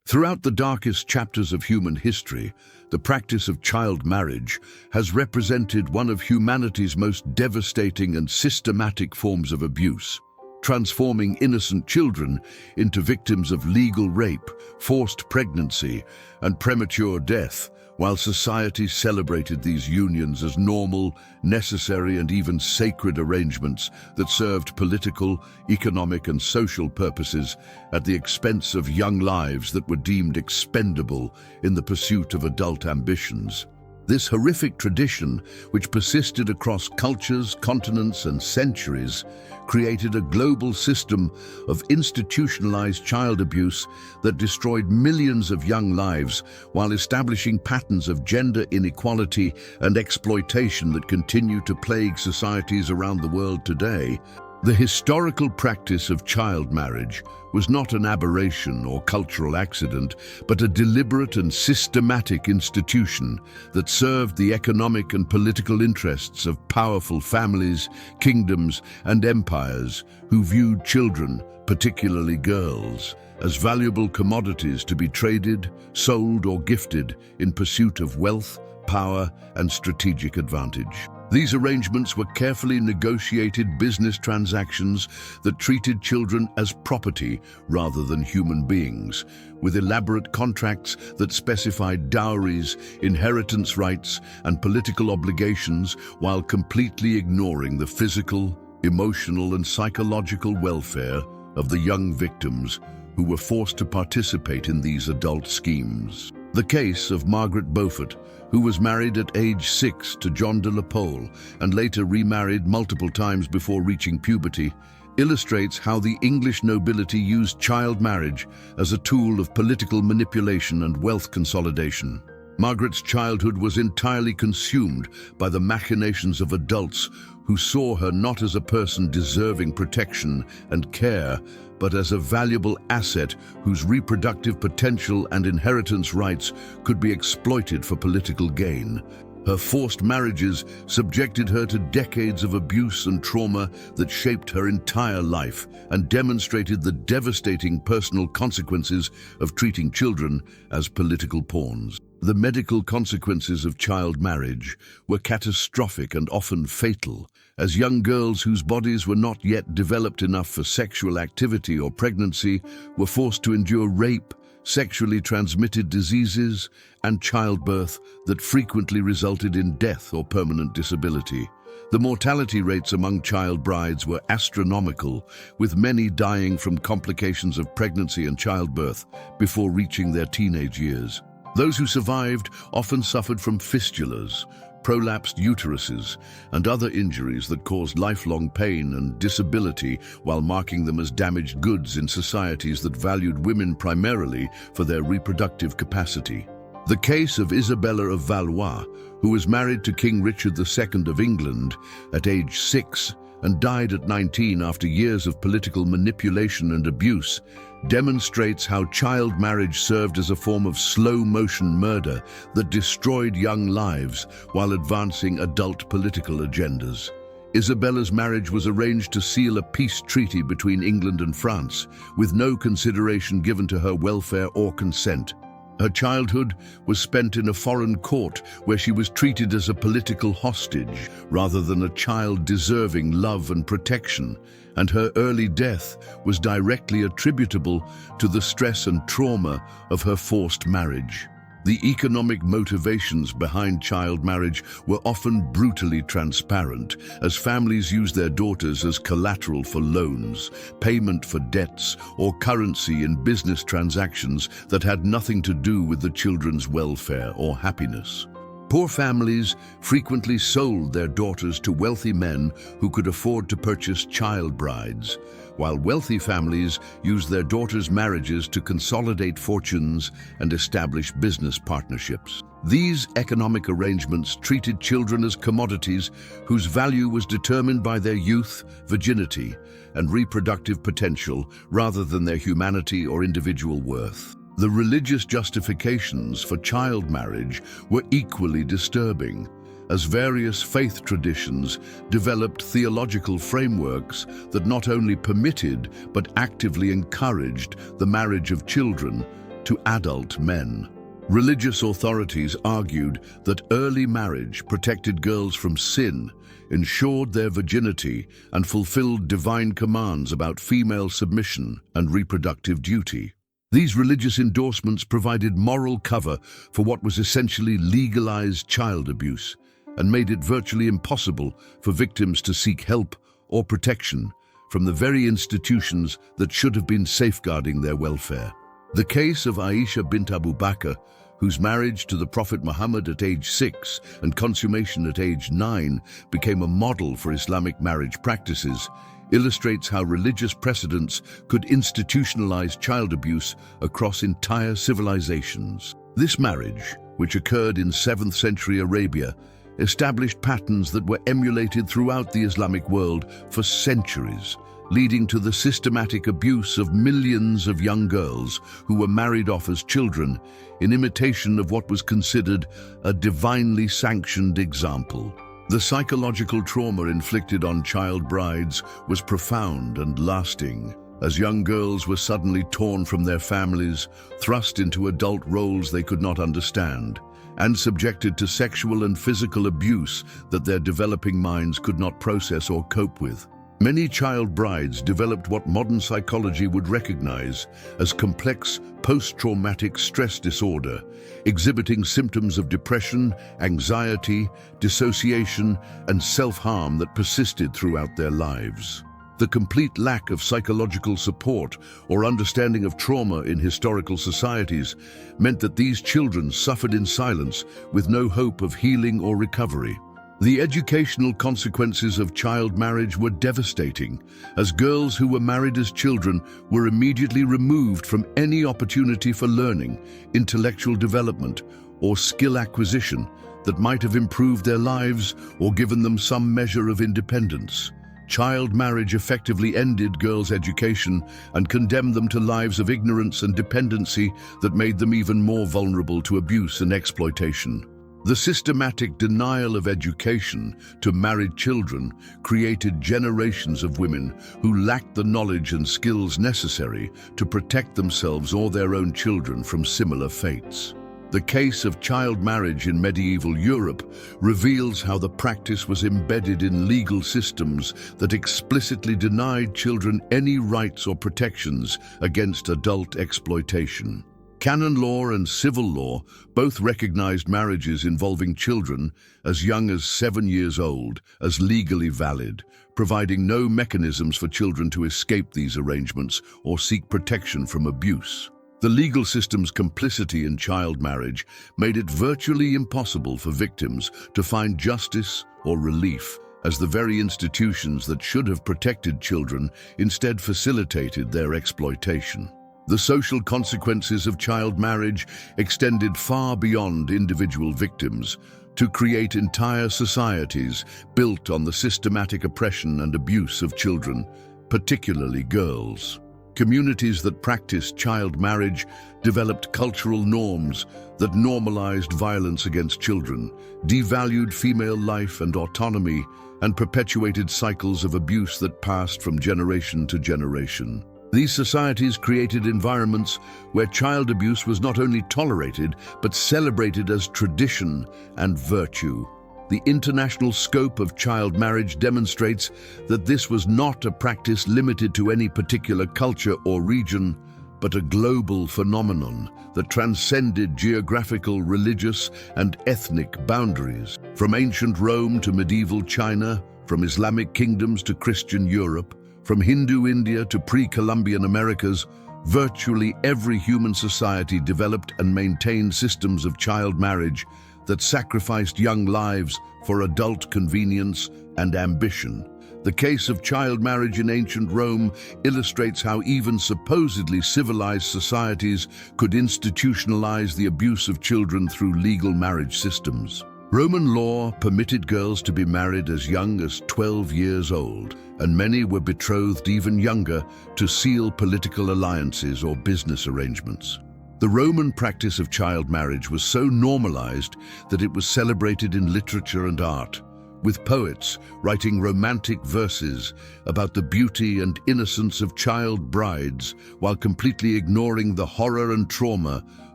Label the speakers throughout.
Speaker 1: Throughout the darkest chapters of human history, the practice of child marriage has represented one of humanity's most devastating and systematic forms of abuse, transforming innocent children into victims of legal rape, forced pregnancy, and premature death. While society celebrated these unions as normal, necessary, and even sacred arrangements that served political, economic, and social purposes at the expense of young lives that were deemed expendable in the pursuit of adult ambitions. This horrific tradition, which persisted across cultures, continents, and centuries, created a global system of institutionalized child abuse that destroyed millions of young lives while establishing patterns of gender inequality and exploitation that continue to plague societies around the world today. The historical practice of child marriage was not an aberration or cultural accident, but a deliberate and systematic institution that served the economic and political interests of powerful families, kingdoms, and empires who viewed children, particularly girls, as valuable commodities to be traded, sold, or gifted in pursuit of wealth, power, and strategic advantage. These arrangements were carefully negotiated business transactions that treated children as property rather than human beings, with elaborate contracts that specified dowries, inheritance rights, and political obligations while completely ignoring the physical, emotional, and psychological welfare of the young victims who were forced to participate in these adult schemes. The case of Margaret Beaufort, who was married at age 6 to John de la Pole and later remarried multiple times before reaching puberty, illustrates how the English nobility used child marriage as a tool of political manipulation and wealth consolidation. Margaret's childhood was entirely consumed by the machinations of adults who saw her not as a person deserving protection and care, but as a valuable asset whose reproductive potential and inheritance rights could be exploited for political gain. Her forced marriages subjected her to decades of abuse and trauma that shaped her entire life and demonstrated the devastating personal consequences of treating children as political pawns. The medical consequences of child marriage were catastrophic and often fatal, as young girls whose bodies were not yet developed enough for sexual activity or pregnancy were forced to endure rape, sexually transmitted diseases, and childbirth that frequently resulted in death or permanent disability. The mortality rates among child brides were astronomical, with many dying from complications of pregnancy and childbirth before reaching their teenage years. Those who survived often suffered from fistulas, prolapsed uteruses, and other injuries that caused lifelong pain and disability, while marking them as damaged goods in societies that valued women primarily for their reproductive capacity. The case of Isabella of Valois, who was married to King Richard II of England at age 6 and died at 19 after years of political manipulation and abuse, demonstrates how child marriage served as a form of slow-motion murder that destroyed young lives while advancing adult political agendas. Isabella's marriage was arranged to seal a peace treaty between England and France, with no consideration given to her welfare or consent. Her childhood was spent in a foreign court where she was treated as a political hostage rather than a child deserving love and protection, and her early death was directly attributable to the stress and trauma of her forced marriage. The economic motivations behind child marriage were often brutally transparent, as families used their daughters as collateral for loans, payment for debts, or currency in business transactions that had nothing to do with the children's welfare or happiness. Poor families frequently sold their daughters to wealthy men who could afford to purchase child brides, while wealthy families used their daughters' marriages to consolidate fortunes and establish business partnerships. These economic arrangements treated children as commodities whose value was determined by their youth, virginity, and reproductive potential rather than their humanity or individual worth. The religious justifications for child marriage were equally disturbing, as various faith traditions developed theological frameworks that not only permitted but actively encouraged the marriage of children, to adult men. Religious authorities argued that early marriage protected girls from sin, ensured their virginity, and fulfilled divine commands about female submission and reproductive duty. These religious endorsements provided moral cover for what was essentially legalized child abuse and made it virtually impossible for victims to seek help or protection from the very institutions that should have been safeguarding their welfare. The case of Aisha bint Abu Bakr, whose marriage to the Prophet Muhammad at age 6 and consummation at age 9 became a model for Islamic marriage practices, illustrates how religious precedents could institutionalize child abuse across entire civilizations. This marriage, which occurred in 7th century Arabia, established patterns that were emulated throughout the Islamic world for centuries, leading to the systematic abuse of millions of young girls who were married off as children in imitation of what was considered a divinely sanctioned example. The psychological trauma inflicted on child brides was profound and lasting, as young girls were suddenly torn from their families, thrust into adult roles they could not understand, and subjected to sexual and physical abuse that their developing minds could not process or cope with. Many child brides developed what modern psychology would recognize as complex post-traumatic stress disorder, exhibiting symptoms of depression, anxiety, dissociation, and self-harm that persisted throughout their lives. The complete lack of psychological support or understanding of trauma in historical societies meant that these children suffered in silence with no hope of healing or recovery. The educational consequences of child marriage were devastating, as girls who were married as children were immediately removed from any opportunity for learning, intellectual development, or skill acquisition that might have improved their lives or given them some measure of independence. Child marriage effectively ended girls' education and condemned them to lives of ignorance and dependency that made them even more vulnerable to abuse and exploitation. The systematic denial of education to married children created generations of women who lacked the knowledge and skills necessary to protect themselves or their own children from similar fates. The case of child marriage in medieval Europe reveals how the practice was embedded in legal systems that explicitly denied children any rights or protections against adult exploitation. Canon law and civil law both recognized marriages involving children as young as 7 years old as legally valid, providing no mechanisms for children to escape these arrangements or seek protection from abuse. The legal system's complicity in child marriage made it virtually impossible for victims to find justice or relief, as the very institutions that should have protected children instead facilitated their exploitation. The social consequences of child marriage extended far beyond individual victims to create entire societies built on the systematic oppression and abuse of children, particularly girls. Communities that practiced child marriage developed cultural norms that normalized violence against children, devalued female life and autonomy, and perpetuated cycles of abuse that passed from generation to generation. These societies created environments where child abuse was not only tolerated, but celebrated as tradition and virtue. The international scope of child marriage demonstrates that this was not a practice limited to any particular culture or region, but a global phenomenon that transcended geographical, religious, and ethnic boundaries. From ancient Rome to medieval China, from Islamic kingdoms to Christian Europe, from Hindu India to pre-Columbian Americas, virtually every human society developed and maintained systems of child marriage that sacrificed young lives for adult convenience and ambition. The case of child marriage in ancient Rome illustrates how even supposedly civilized societies could institutionalize the abuse of children through legal marriage systems. Roman law permitted girls to be married as young as 12 years old, and many were betrothed even younger to seal political alliances or business arrangements. The Roman practice of child marriage was so normalized that it was celebrated in literature and art, with poets writing romantic verses about the beauty and innocence of child brides while completely ignoring the horror and trauma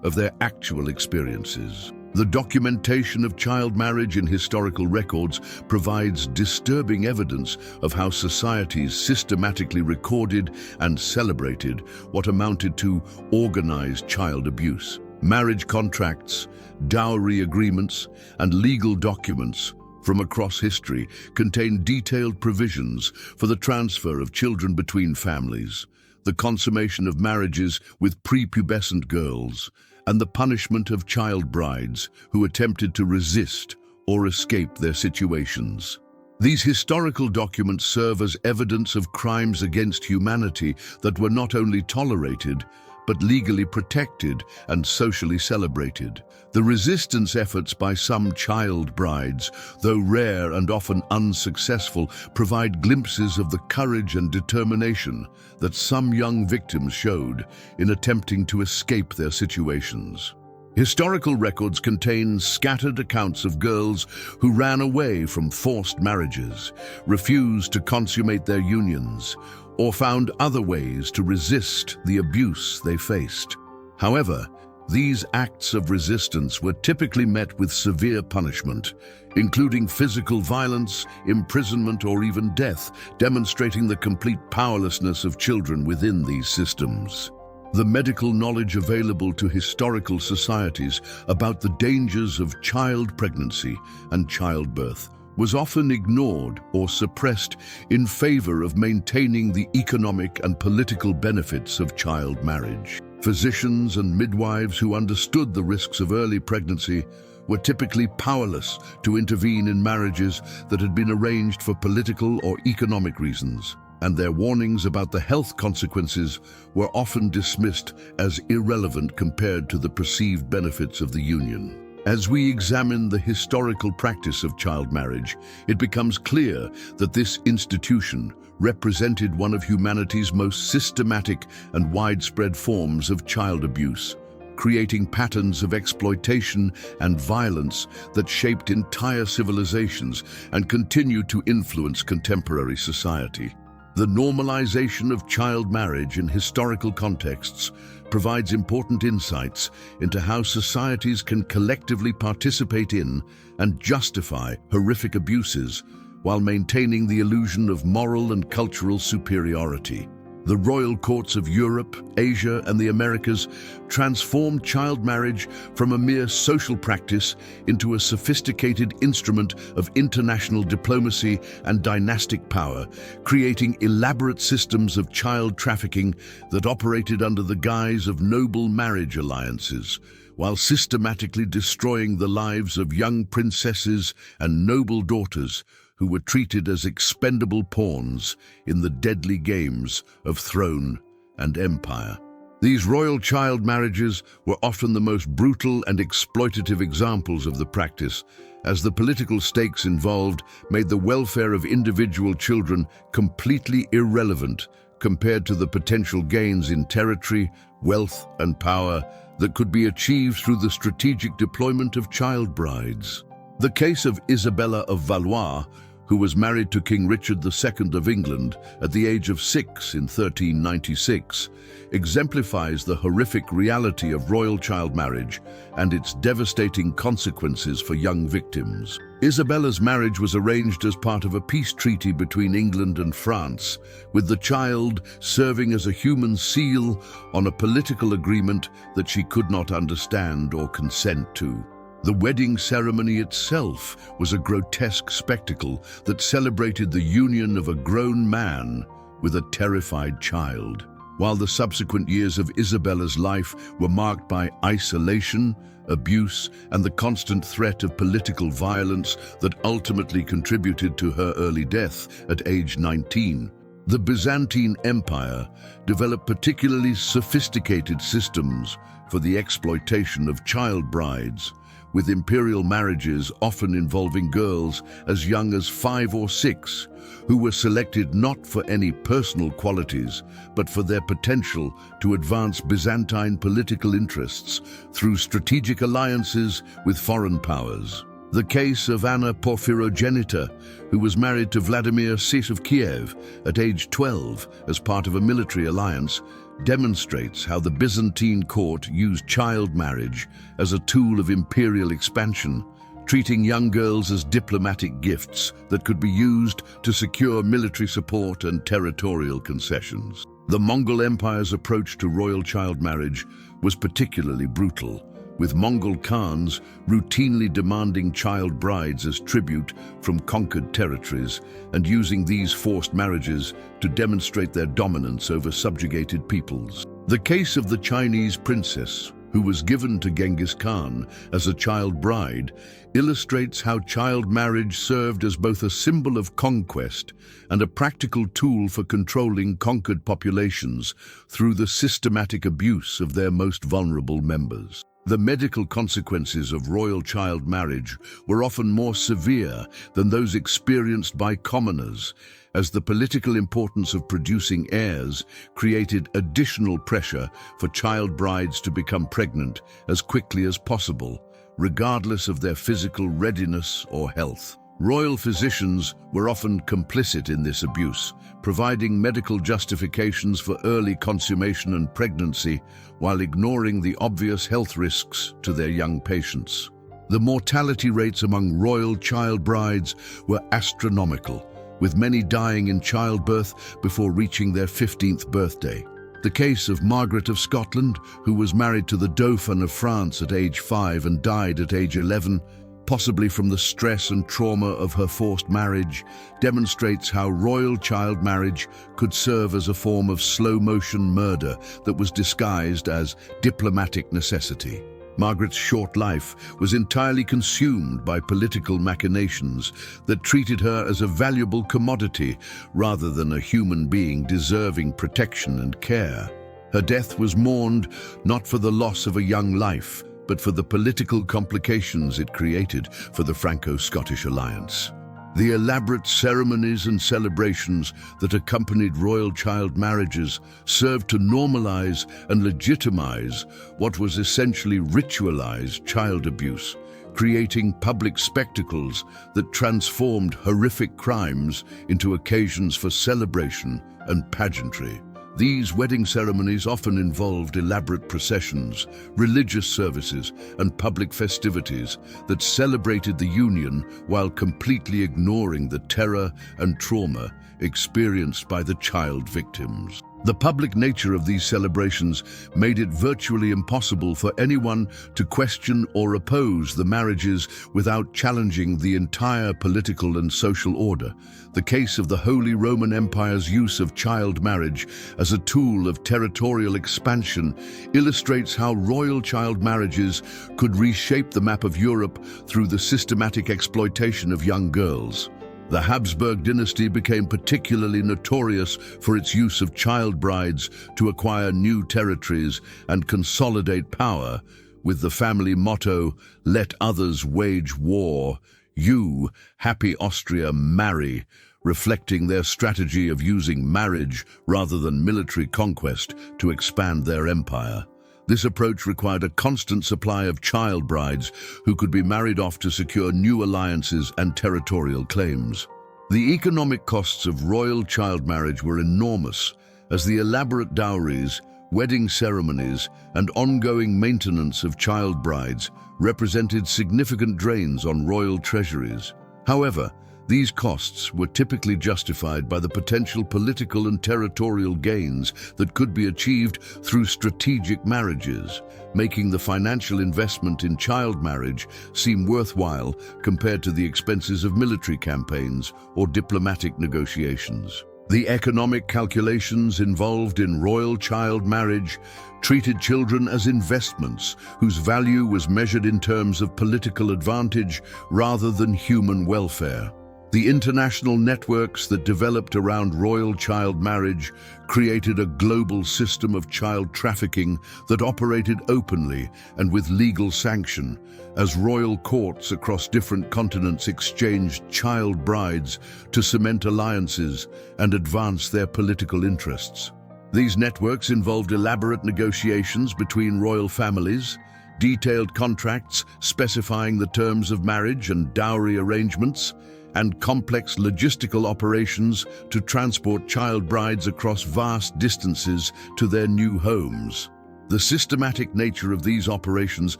Speaker 1: of their actual experiences. The documentation of child marriage in historical records provides disturbing evidence of how societies systematically recorded and celebrated what amounted to organized child abuse. Marriage contracts, dowry agreements, and legal documents from across history contain detailed provisions for the transfer of children between families, the consummation of marriages with prepubescent girls, and the punishment of child brides who attempted to resist or escape their situations. These historical documents serve as evidence of crimes against humanity that were not only tolerated, but legally protected and socially celebrated. The resistance efforts by some child brides, though rare and often unsuccessful, provide glimpses of the courage and determination that some young victims showed in attempting to escape their situations. Historical records contain scattered accounts of girls who ran away from forced marriages, refused to consummate their unions, or found other ways to resist the abuse they faced. However, these acts of resistance were typically met with severe punishment, including physical violence, imprisonment, or even death, demonstrating the complete powerlessness of children within these systems. The medical knowledge available to historical societies about the dangers of child pregnancy and childbirth was often ignored or suppressed in favor of maintaining the economic and political benefits of child marriage. Physicians and midwives who understood the risks of early pregnancy were typically powerless to intervene in marriages that had been arranged for political or economic reasons, and their warnings about the health consequences were often dismissed as irrelevant compared to the perceived benefits of the union. As we examine the historical practice of child marriage, it becomes clear that this institution represented one of humanity's most systematic and widespread forms of child abuse, creating patterns of exploitation and violence that shaped entire civilizations and continue to influence contemporary society. The normalization of child marriage in historical contexts provides important insights into how societies can collectively participate in and justify horrific abuses while maintaining the illusion of moral and cultural superiority. The royal courts of Europe, Asia, and the Americas transformed child marriage from a mere social practice into a sophisticated instrument of international diplomacy and dynastic power, creating elaborate systems of child trafficking that operated under the guise of noble marriage alliances, while systematically destroying the lives of young princesses and noble daughters who were treated as expendable pawns in the deadly games of throne and empire. These royal child marriages were often the most brutal and exploitative examples of the practice, as the political stakes involved made the welfare of individual children completely irrelevant compared to the potential gains in territory, wealth, and power that could be achieved through the strategic deployment of child brides. The case of Isabella of Valois, who was married to King Richard II of England at the age of 6 in 1396, exemplifies the horrific reality of royal child marriage and its devastating consequences for young victims. Isabella's marriage was arranged as part of a peace treaty between England and France, with the child serving as a human seal on a political agreement that she could not understand or consent to. The wedding ceremony itself was a grotesque spectacle that celebrated the union of a grown man with a terrified child. While the subsequent years of Isabella's life were marked by isolation, abuse, and the constant threat of political violence that ultimately contributed to her early death at age 19, the Byzantine Empire developed particularly sophisticated systems for the exploitation of child brides, with imperial marriages often involving girls as young as 5 or 6, who were selected not for any personal qualities, but for their potential to advance Byzantine political interests through strategic alliances with foreign powers. The case of Anna Porphyrogenita, who was married to Vladimir Sit of Kiev at age 12 as part of a military alliance, demonstrates how the Byzantine court used child marriage as a tool of imperial expansion, treating young girls as diplomatic gifts that could be used to secure military support and territorial concessions. The Mongol Empire's approach to royal child marriage was particularly brutal, with Mongol Khans routinely demanding child brides as tribute from conquered territories and using these forced marriages to demonstrate their dominance over subjugated peoples. The case of the Chinese princess, who was given to Genghis Khan as a child bride, illustrates how child marriage served as both a symbol of conquest and a practical tool for controlling conquered populations through the systematic abuse of their most vulnerable members. The medical consequences of royal child marriage were often more severe than those experienced by commoners, as the political importance of producing heirs created additional pressure for child brides to become pregnant as quickly as possible, regardless of their physical readiness or health. Royal physicians were often complicit in this abuse, providing medical justifications for early consummation and pregnancy while ignoring the obvious health risks to their young patients. The mortality rates among royal child brides were astronomical, with many dying in childbirth before reaching their 15th birthday. The case of Margaret of Scotland, who was married to the Dauphin of France at age 5 and died at age 11, possibly from the stress and trauma of her forced marriage, demonstrates how royal child marriage could serve as a form of slow-motion murder that was disguised as diplomatic necessity. Margaret's short life was entirely consumed by political machinations that treated her as a valuable commodity rather than a human being deserving protection and care. Her death was mourned not for the loss of a young life, but for the political complications it created for the Franco-Scottish alliance. The elaborate ceremonies and celebrations that accompanied royal child marriages served to normalize and legitimize what was essentially ritualized child abuse, creating public spectacles that transformed horrific crimes into occasions for celebration and pageantry. These wedding ceremonies often involved elaborate processions, religious services, and public festivities that celebrated the union while completely ignoring the terror and trauma experienced by the child victims. The public nature of these celebrations made it virtually impossible for anyone to question or oppose the marriages without challenging the entire political and social order. The case of the Holy Roman Empire's use of child marriage as a tool of territorial expansion illustrates how royal child marriages could reshape the map of Europe through the systematic exploitation of young girls. The Habsburg dynasty became particularly notorious for its use of child brides to acquire new territories and consolidate power, with the family motto, "Let others wage war, you, happy Austria, marry," reflecting their strategy of using marriage rather than military conquest to expand their empire. This approach required a constant supply of child brides who could be married off to secure new alliances and territorial claims. The economic costs of royal child marriage were enormous, as the elaborate dowries, wedding ceremonies, and ongoing maintenance of child brides represented significant drains on royal treasuries. However, these costs were typically justified by the potential political and territorial gains that could be achieved through strategic marriages, making the financial investment in child marriage seem worthwhile compared to the expenses of military campaigns or diplomatic negotiations. The economic calculations involved in royal child marriage treated children as investments whose value was measured in terms of political advantage rather than human welfare. The international networks that developed around royal child marriage created a global system of child trafficking that operated openly and with legal sanction, as royal courts across different continents exchanged child brides to cement alliances and advance their political interests. These networks involved elaborate negotiations between royal families, detailed contracts specifying the terms of marriage and dowry arrangements, and complex logistical operations to transport child brides across vast distances to their new homes. The systematic nature of these operations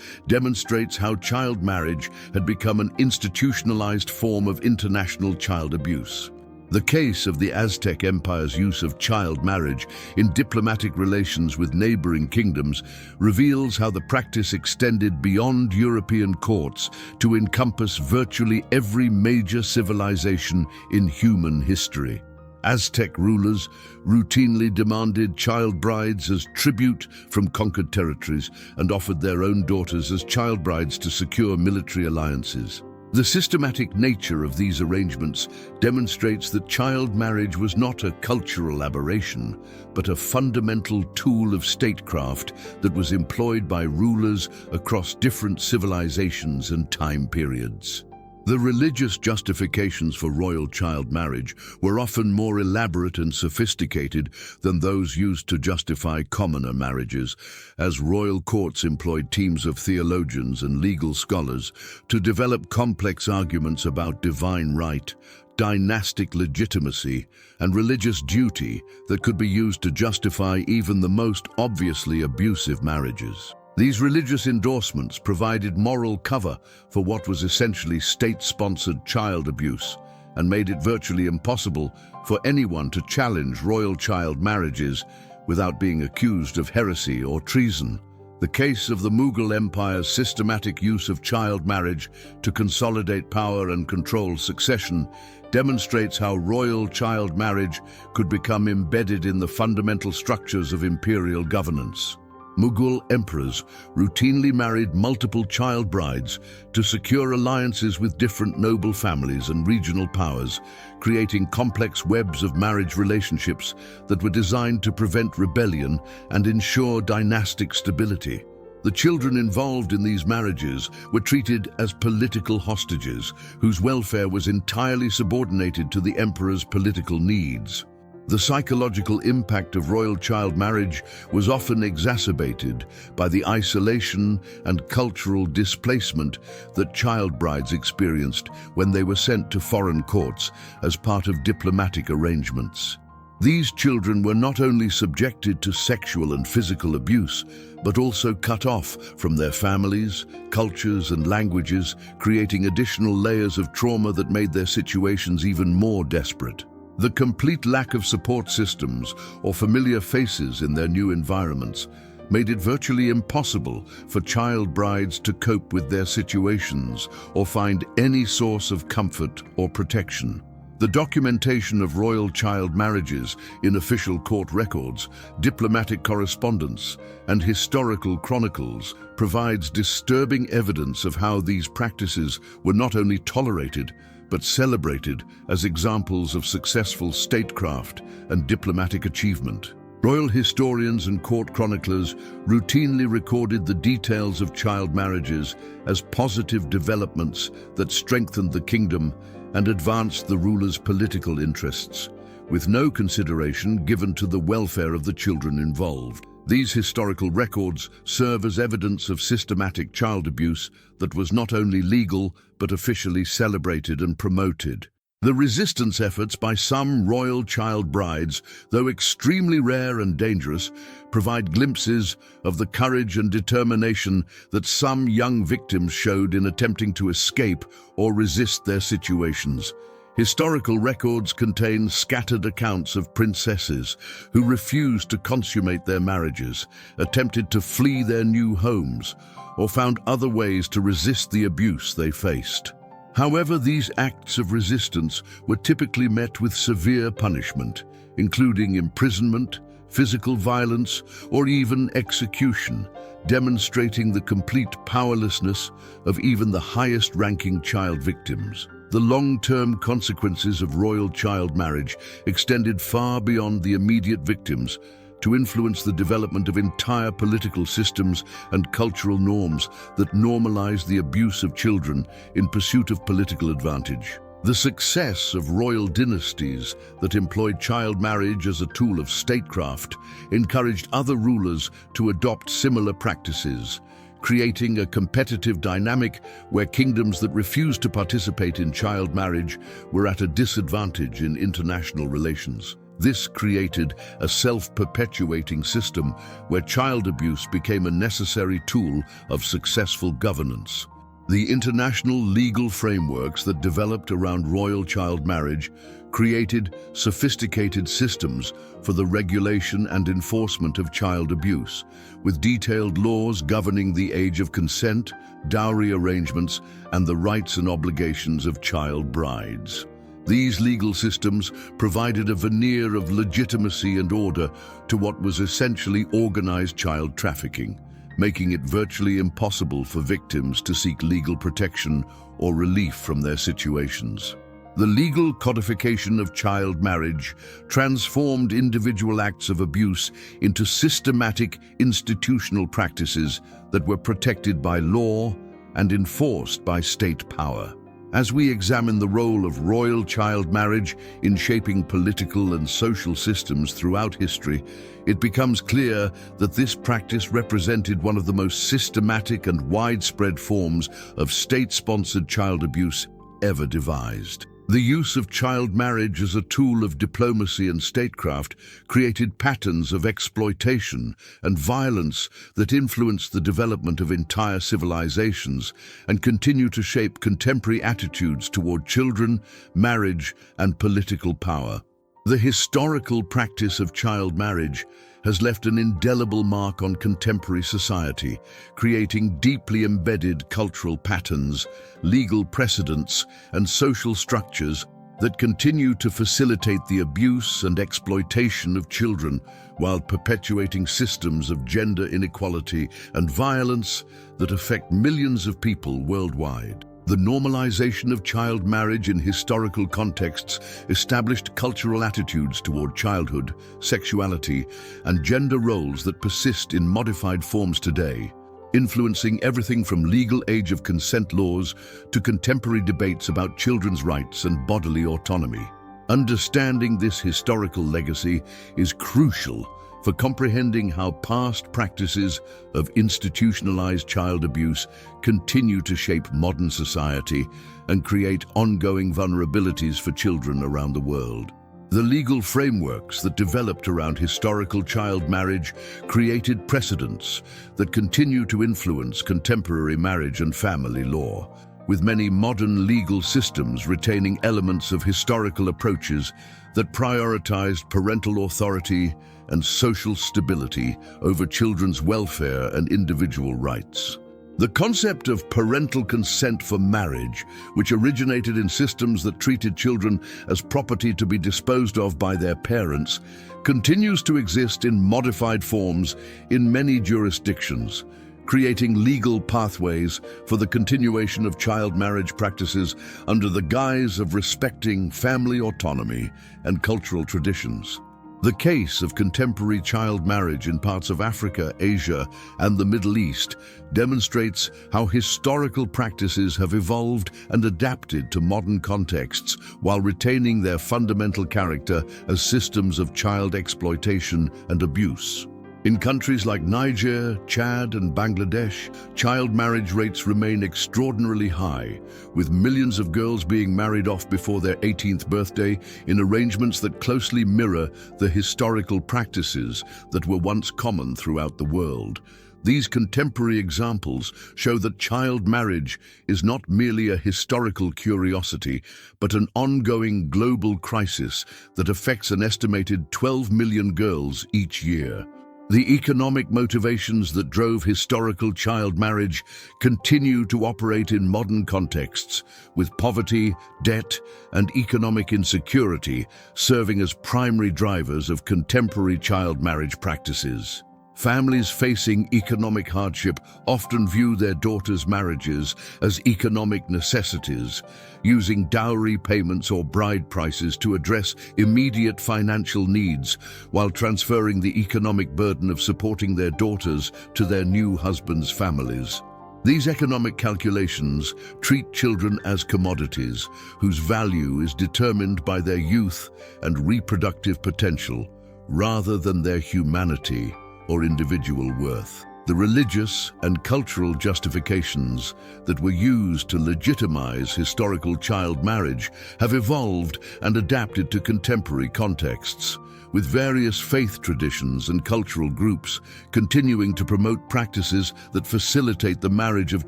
Speaker 1: demonstrates how child marriage had become an institutionalized form of international child abuse. The case of the Aztec Empire's use of child marriage in diplomatic relations with neighboring kingdoms reveals how the practice extended beyond European courts to encompass virtually every major civilization in human history. Aztec rulers routinely demanded child brides as tribute from conquered territories and offered their own daughters as child brides to secure military alliances. The systematic nature of these arrangements demonstrates that child marriage was not a cultural aberration, but a fundamental tool of statecraft that was employed by rulers across different civilizations and time periods. The religious justifications for royal child marriage were often more elaborate and sophisticated than those used to justify commoner marriages, as royal courts employed teams of theologians and legal scholars to develop complex arguments about divine right, dynastic legitimacy, and religious duty that could be used to justify even the most obviously abusive marriages. These religious endorsements provided moral cover for what was essentially state-sponsored child abuse and made it virtually impossible for anyone to challenge royal child marriages without being accused of heresy or treason. The case of the Mughal Empire's systematic use of child marriage to consolidate power and control succession demonstrates how royal child marriage could become embedded in the fundamental structures of imperial governance. Mughal emperors routinely married multiple child brides to secure alliances with different noble families and regional powers, creating complex webs of marriage relationships that were designed to prevent rebellion and ensure dynastic stability. The children involved in these marriages were treated as political hostages, whose welfare was entirely subordinated to the emperor's political needs. The psychological impact of royal child marriage was often exacerbated by the isolation and cultural displacement that child brides experienced when they were sent to foreign courts as part of diplomatic arrangements. These children were not only subjected to sexual and physical abuse, but also cut off from their families, cultures, and languages, creating additional layers of trauma that made their situations even more desperate. The complete lack of support systems or familiar faces in their new environments made it virtually impossible for child brides to cope with their situations or find any source of comfort or protection. The documentation of royal child marriages in official court records, diplomatic correspondence, and historical chronicles provides disturbing evidence of how these practices were not only tolerated, but celebrated as examples of successful statecraft and diplomatic achievement. Royal historians and court chroniclers routinely recorded the details of child marriages as positive developments that strengthened the kingdom and advanced the ruler's political interests, with no consideration given to the welfare of the children involved. These historical records serve as evidence of systematic child abuse that was not only legal but officially celebrated and promoted. The resistance efforts by some royal child brides, though extremely rare and dangerous, provide glimpses of the courage and determination that some young victims showed in attempting to escape or resist their situations. Historical records contain scattered accounts of princesses who refused to consummate their marriages, attempted to flee their new homes, or found other ways to resist the abuse they faced. However, these acts of resistance were typically met with severe punishment, including imprisonment, physical violence, or even execution, demonstrating the complete powerlessness of even the highest-ranking child victims. The long-term consequences of royal child marriage extended far beyond the immediate victims to influence the development of entire political systems and cultural norms that normalized the abuse of children in pursuit of political advantage. The success of royal dynasties that employed child marriage as a tool of statecraft encouraged other rulers to adopt similar practices, creating a competitive dynamic where kingdoms that refused to participate in child marriage were at a disadvantage in international relations. This created a self-perpetuating system where child abuse became a necessary tool of successful governance. The international legal frameworks that developed around royal child marriage created sophisticated systems for the regulation and enforcement of child abuse, with detailed laws governing the age of consent, dowry arrangements, and the rights and obligations of child brides. These legal systems provided a veneer of legitimacy and order to what was essentially organized child trafficking, making it virtually impossible for victims to seek legal protection or relief from their situations. The legal codification of child marriage transformed individual acts of abuse into systematic institutional practices that were protected by law and enforced by state power. As we examine the role of royal child marriage in shaping political and social systems throughout history, it becomes clear that this practice represented one of the most systematic and widespread forms of state-sponsored child abuse ever devised. The use of child marriage as a tool of diplomacy and statecraft created patterns of exploitation and violence that influenced the development of entire civilizations and continue to shape contemporary attitudes toward children, marriage, and political power. The historical practice of child marriage has left an indelible mark on contemporary society, creating deeply embedded cultural patterns, legal precedents, and social structures that continue to facilitate the abuse and exploitation of children while perpetuating systems of gender inequality and violence that affect millions of people worldwide. The normalization of child marriage in historical contexts established cultural attitudes toward childhood, sexuality, and gender roles that persist in modified forms today, influencing everything from legal age of consent laws to contemporary debates about children's rights and bodily autonomy. Understanding this historical legacy is crucial for comprehending how past practices of institutionalized child abuse continue to shape modern society and create ongoing vulnerabilities for children around the world. The legal frameworks that developed around historical child marriage created precedents that continue to influence contemporary marriage and family law, with many modern legal systems retaining elements of historical approaches that prioritized parental authority and social stability over children's welfare and individual rights. The concept of parental consent for marriage, which originated in systems that treated children as property to be disposed of by their parents, continues to exist in modified forms in many jurisdictions, creating legal pathways for the continuation of child marriage practices under the guise of respecting family autonomy and cultural traditions. The case of contemporary child marriage in parts of Africa, Asia, and the Middle East demonstrates how historical practices have evolved and adapted to modern contexts while retaining their fundamental character as systems of child exploitation and abuse. In countries like Niger, Chad, and Bangladesh, child marriage rates remain extraordinarily high, with millions of girls being married off before their 18th birthday in arrangements that closely mirror the historical practices that were once common throughout the world. These contemporary examples show that child marriage is not merely a historical curiosity, but an ongoing global crisis that affects an estimated 12 million girls each year. The economic motivations that drove historical child marriage continue to operate in modern contexts, with poverty, debt, and economic insecurity serving as primary drivers of contemporary child marriage practices. Families facing economic hardship often view their daughters' marriages as economic necessities, using dowry payments or bride prices to address immediate financial needs while transferring the economic burden of supporting their daughters to their new husbands' families. These economic calculations treat children as commodities whose value is determined by their youth and reproductive potential rather than their humanity or individual worth. The religious and cultural justifications that were used to legitimize historical child marriage have evolved and adapted to contemporary contexts, with various faith traditions and cultural groups continuing to promote practices that facilitate the marriage of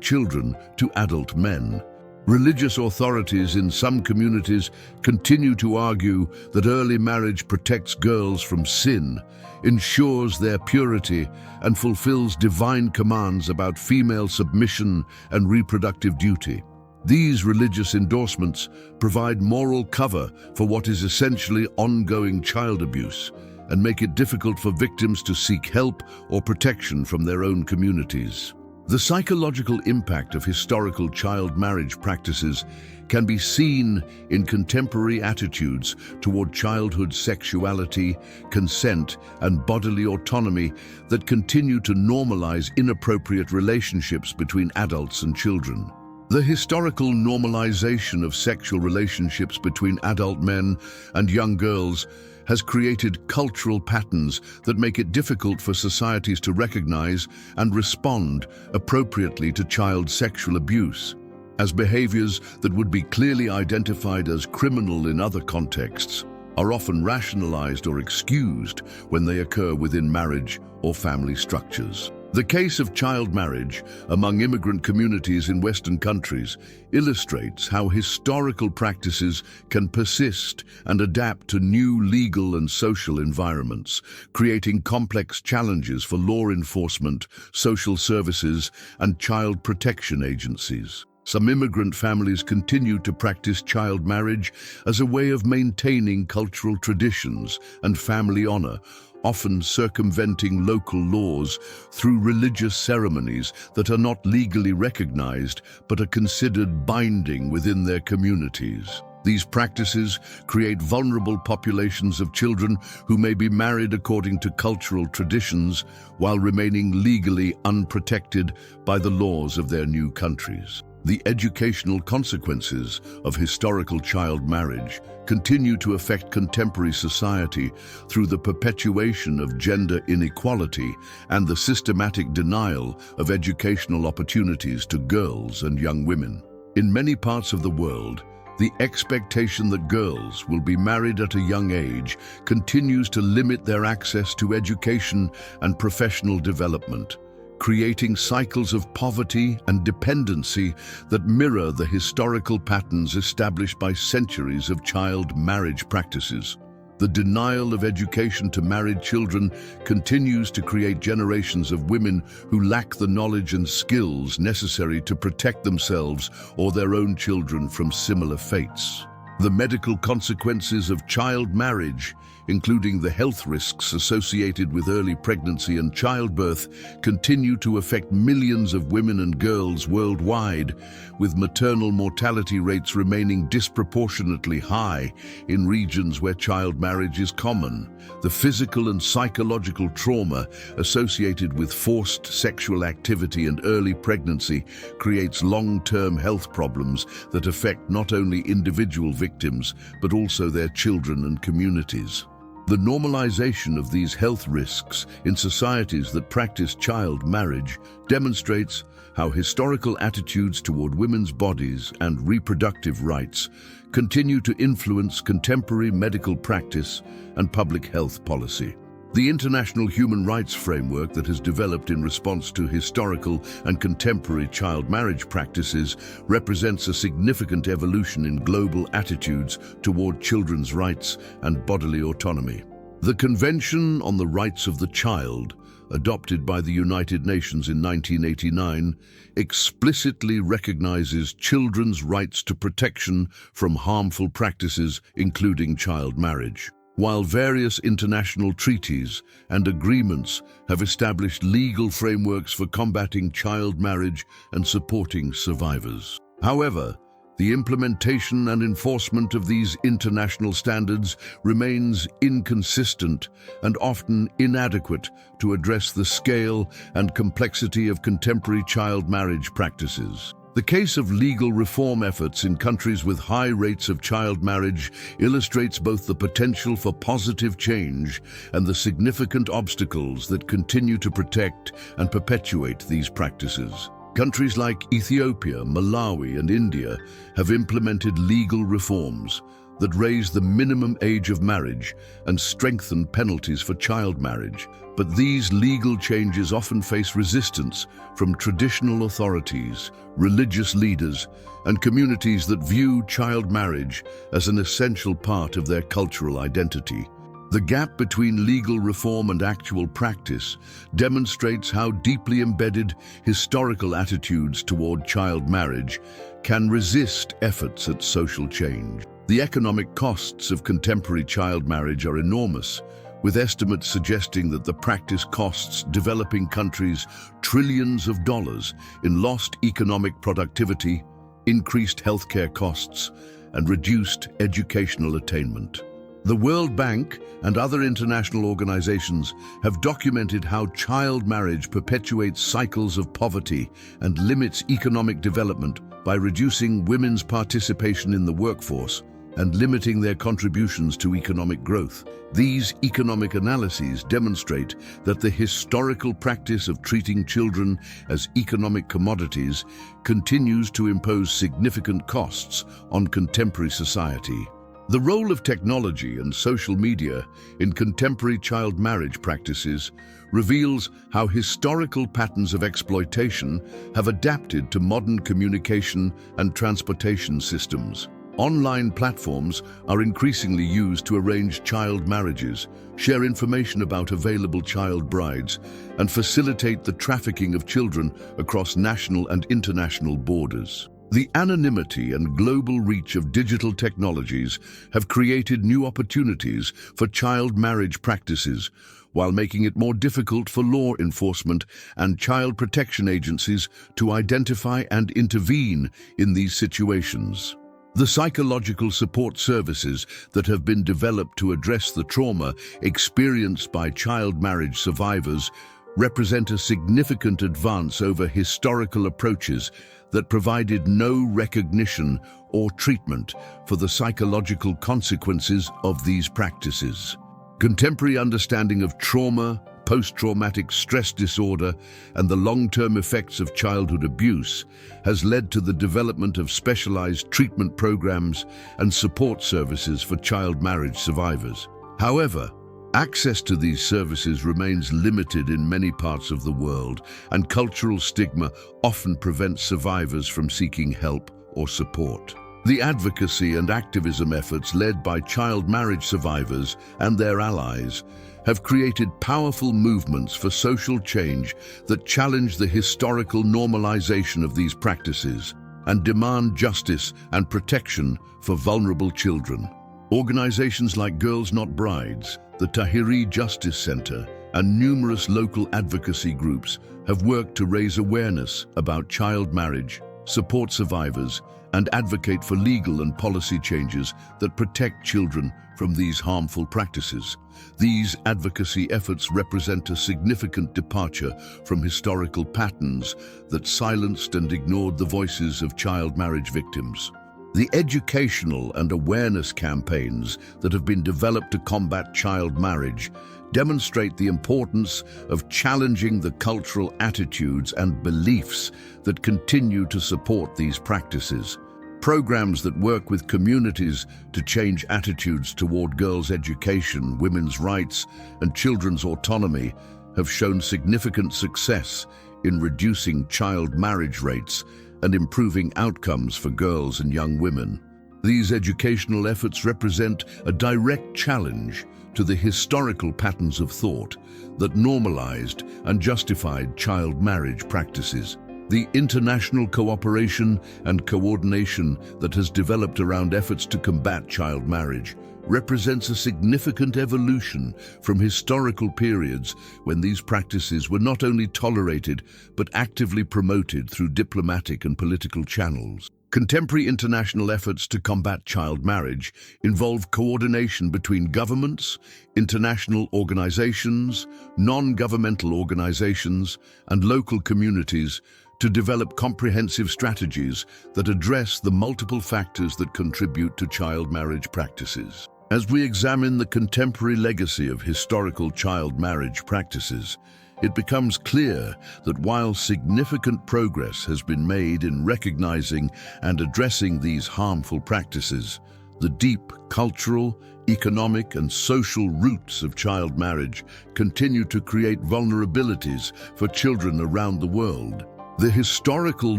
Speaker 1: children to adult men. Religious authorities in some communities continue to argue that early marriage protects girls from sin, ensures their purity, and fulfills divine commands about female submission and reproductive duty. These religious endorsements provide moral cover for what is essentially ongoing child abuse and make it difficult for victims to seek help or protection from their own communities. The psychological impact of historical child marriage practices can be seen in contemporary attitudes toward childhood sexuality, consent, and bodily autonomy that continue to normalize inappropriate relationships between adults and children. The historical normalization of sexual relationships between adult men and young girls has created cultural patterns that make it difficult for societies to recognize and respond appropriately to child sexual abuse, as behaviors that would be clearly identified as criminal in other contexts are often rationalized or excused when they occur within marriage or family structures. The case of child marriage among immigrant communities in Western countries illustrates how historical practices can persist and adapt to new legal and social environments, creating complex challenges for law enforcement, social services, and child protection agencies. Some immigrant families continue to practice child marriage as a way of maintaining cultural traditions and family honor, often circumventing local laws through religious ceremonies that are not legally recognized but are considered binding within their communities. These practices create vulnerable populations of children who may be married according to cultural traditions while remaining legally unprotected by the laws of their new countries. The educational consequences of historical child marriage continue to affect contemporary society through the perpetuation of gender inequality and the systematic denial of educational opportunities to girls and young women. In many parts of the world, the expectation that girls will be married at a young age continues to limit their access to education and professional development, creating cycles of poverty and dependency that mirror the historical patterns established by centuries of child marriage practices. The denial of education to married children continues to create generations of women who lack the knowledge and skills necessary to protect themselves or their own children from similar fates. The medical consequences of child marriage, including the health risks associated with early pregnancy and childbirth, continue to affect millions of women and girls worldwide, with maternal mortality rates remaining disproportionately high in regions where child marriage is common. The physical and psychological trauma associated with forced sexual activity and early pregnancy creates long-term health problems that affect not only individual victims, but also their children and communities. The normalization of these health risks in societies that practice child marriage demonstrates how historical attitudes toward women's bodies and reproductive rights continue to influence contemporary medical practice and public health policy. The international human rights framework that has developed in response to historical and contemporary child marriage practices represents a significant evolution in global attitudes toward children's rights and bodily autonomy. The Convention on the Rights of the Child, adopted by the United Nations in 1989, explicitly recognizes children's rights to protection from harmful practices, including child marriage. While various international treaties and agreements have established legal frameworks for combating child marriage and supporting survivors. However, the implementation and enforcement of these international standards remains inconsistent and often inadequate to address the scale and complexity of contemporary child marriage practices. The case of legal reform efforts in countries with high rates of child marriage illustrates both the potential for positive change and the significant obstacles that continue to protect and perpetuate these practices. Countries like Ethiopia, Malawi, and India have implemented legal reforms that raise the minimum age of marriage and strengthen penalties for child marriage. But these legal changes often face resistance from traditional authorities, religious leaders, and communities that view child marriage as an essential part of their cultural identity. The gap between legal reform and actual practice demonstrates how deeply embedded historical attitudes toward child marriage can resist efforts at social change. The economic costs of contemporary child marriage are enormous, with estimates suggesting that the practice costs developing countries trillions of dollars in lost economic productivity, increased healthcare costs, and reduced educational attainment. The World Bank and other international organizations have documented how child marriage perpetuates cycles of poverty and limits economic development by reducing women's participation in the workforce and limiting their contributions to economic growth. These economic analyses demonstrate that the historical practice of treating children as economic commodities continues to impose significant costs on contemporary society. The role of technology and social media in contemporary child marriage practices reveals how historical patterns of exploitation have adapted to modern communication and transportation systems. Online platforms are increasingly used to arrange child marriages, share information about available child brides, and facilitate the trafficking of children across national and international borders. The anonymity and global reach of digital technologies have created new opportunities for child marriage practices, while making it more difficult for law enforcement and child protection agencies to identify and intervene in these situations. The psychological support services that have been developed to address the trauma experienced by child marriage survivors represent a significant advance over historical approaches that provided no recognition or treatment for the psychological consequences of these practices. Contemporary understanding of trauma, post-traumatic stress disorder, and the long-term effects of childhood abuse has led to the development of specialized treatment programs and support services for child marriage survivors. However, access to these services remains limited in many parts of the world, and cultural stigma often prevents survivors from seeking help or support. The advocacy and activism efforts led by child marriage survivors and their allies have created powerful movements for social change that challenge the historical normalization of these practices and demand justice and protection for vulnerable children. Organizations like Girls Not Brides, the Tahiri Justice Center, and numerous local advocacy groups have worked to raise awareness about child marriage, support survivors, and advocate for legal and policy changes that protect children from these harmful practices. These advocacy efforts represent a significant departure from historical patterns that silenced and ignored the voices of child marriage victims. The educational and awareness campaigns that have been developed to combat child marriage demonstrate the importance of challenging the cultural attitudes and beliefs that continue to support these practices. Programs that work with communities to change attitudes toward girls' education, women's rights, and children's autonomy have shown significant success in reducing child marriage rates and improving outcomes for girls and young women. These educational efforts represent a direct challenge to the historical patterns of thought that normalized and justified child marriage practices. The international cooperation and coordination that has developed around efforts to combat child marriage represents a significant evolution from historical periods when these practices were not only tolerated but actively promoted through diplomatic and political channels. Contemporary international efforts to combat child marriage involve coordination between governments, international organizations, non-governmental organizations, and local communities to develop comprehensive strategies that address the multiple factors that contribute to child marriage practices. As we examine the contemporary legacy of historical child marriage practices, it becomes clear that while significant progress has been made in recognizing and addressing these harmful practices, the deep cultural, economic, and social roots of child marriage continue to create vulnerabilities for children around the world. The historical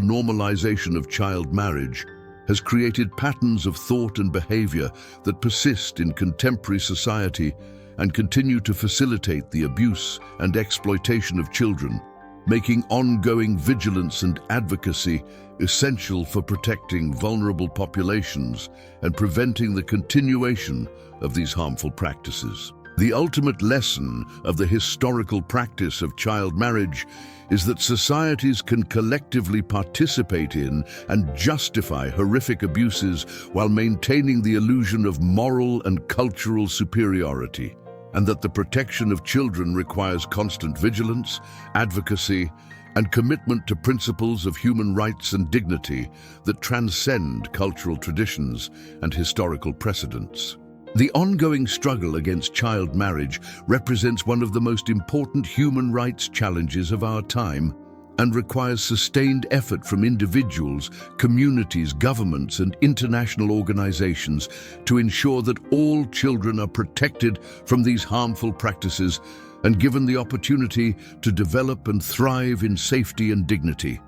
Speaker 1: normalization of child marriage has created patterns of thought and behavior that persist in contemporary society and continue to facilitate the abuse and exploitation of children, making ongoing vigilance and advocacy essential for protecting vulnerable populations and preventing the continuation of these harmful practices. The ultimate lesson of the historical practice of child marriage is that societies can collectively participate in and justify horrific abuses while maintaining the illusion of moral and cultural superiority, and that the protection of children requires constant vigilance, advocacy, and commitment to principles of human rights and dignity that transcend cultural traditions and historical precedents. The ongoing struggle against child marriage represents one of the most important human rights challenges of our time and requires sustained effort from individuals, communities, governments, and international organizations to ensure that all children are protected from these harmful practices and given the opportunity to develop and thrive in safety and dignity.